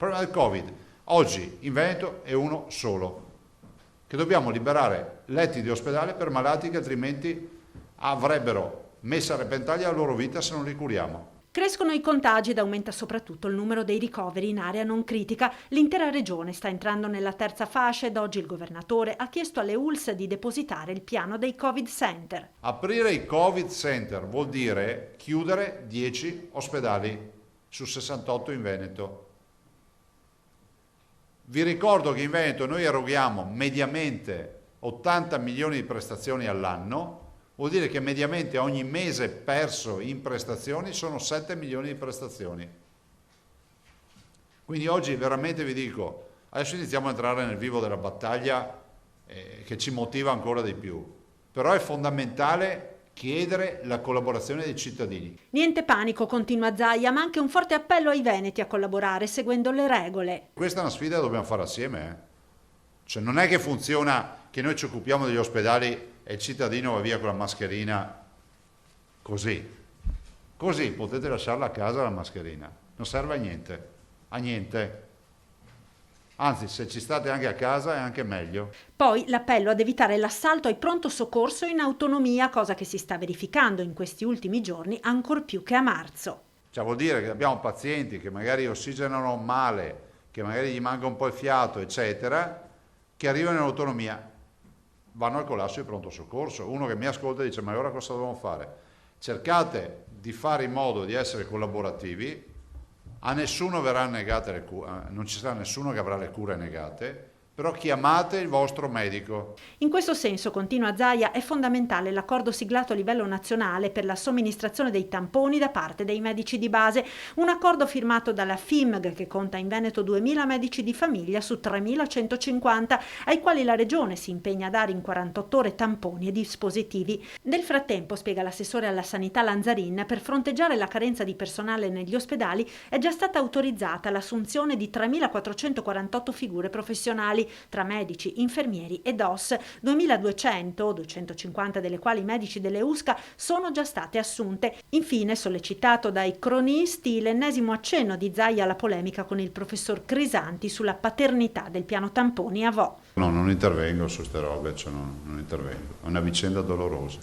problema del Covid oggi in Veneto è uno solo, che dobbiamo liberare letti di ospedale per malati che altrimenti avrebbero messo a repentaglio la loro vita se non li curiamo. Crescono i contagi ed aumenta soprattutto il numero dei ricoveri in area non critica. L'intera regione sta entrando nella terza fascia ed oggi il governatore ha chiesto alle ULSS di depositare il piano dei Covid Center. Aprire i Covid Center vuol dire chiudere 10 ospedali su 68 in Veneto. Vi ricordo che in Veneto noi eroghiamo mediamente 80 milioni di prestazioni all'anno, vuol dire che mediamente ogni mese perso in prestazioni sono 7 milioni di prestazioni. Quindi oggi veramente vi dico, adesso iniziamo a entrare nel vivo della battaglia che ci motiva ancora di più, però è fondamentale chiedere la collaborazione dei cittadini. Niente panico, continua Zaia, ma anche un forte appello ai veneti a collaborare seguendo le regole. Questa è una sfida che dobbiamo fare assieme. Cioè non è che funziona che noi ci occupiamo degli ospedali e il cittadino va via con la mascherina così. Così potete lasciarla a casa la mascherina, non serve a niente. Anzi, se ci state anche a casa è anche meglio. Poi l'appello ad evitare l'assalto ai pronto soccorso in autonomia, cosa che si sta verificando in questi ultimi giorni ancor più che a marzo. Cioè vuol dire che abbiamo pazienti che magari ossigenano male, che magari gli manca un po' il fiato, eccetera, che arrivano in autonomia, vanno al collasso di pronto soccorso. Uno che mi ascolta dice: ma ora cosa dobbiamo fare? Cercate di fare in modo di essere collaborativi, a nessuno verrà negate le cure, non ci sarà nessuno che avrà le cure negate, però chiamate il vostro medico. In questo senso, continua Zaia, è fondamentale l'accordo siglato a livello nazionale per la somministrazione dei tamponi da parte dei medici di base, un accordo firmato dalla FIMG che conta in Veneto 2.000 medici di famiglia su 3.150, ai quali la regione si impegna a dare in 48 ore tamponi e dispositivi. Nel frattempo, spiega l'assessore alla sanità Lanzarin, per fronteggiare la carenza di personale negli ospedali è già stata autorizzata l'assunzione di 3.448 figure professionali tra medici, infermieri e DOS, 2.200, 250 delle quali medici delle USCA, sono già state assunte. Infine, sollecitato dai cronisti, l'ennesimo accenno di Zaia alla polemica con il professor Crisanti sulla paternità del piano tamponi a Vo. No, non intervengo su ste robe, cioè non intervengo, è una vicenda dolorosa.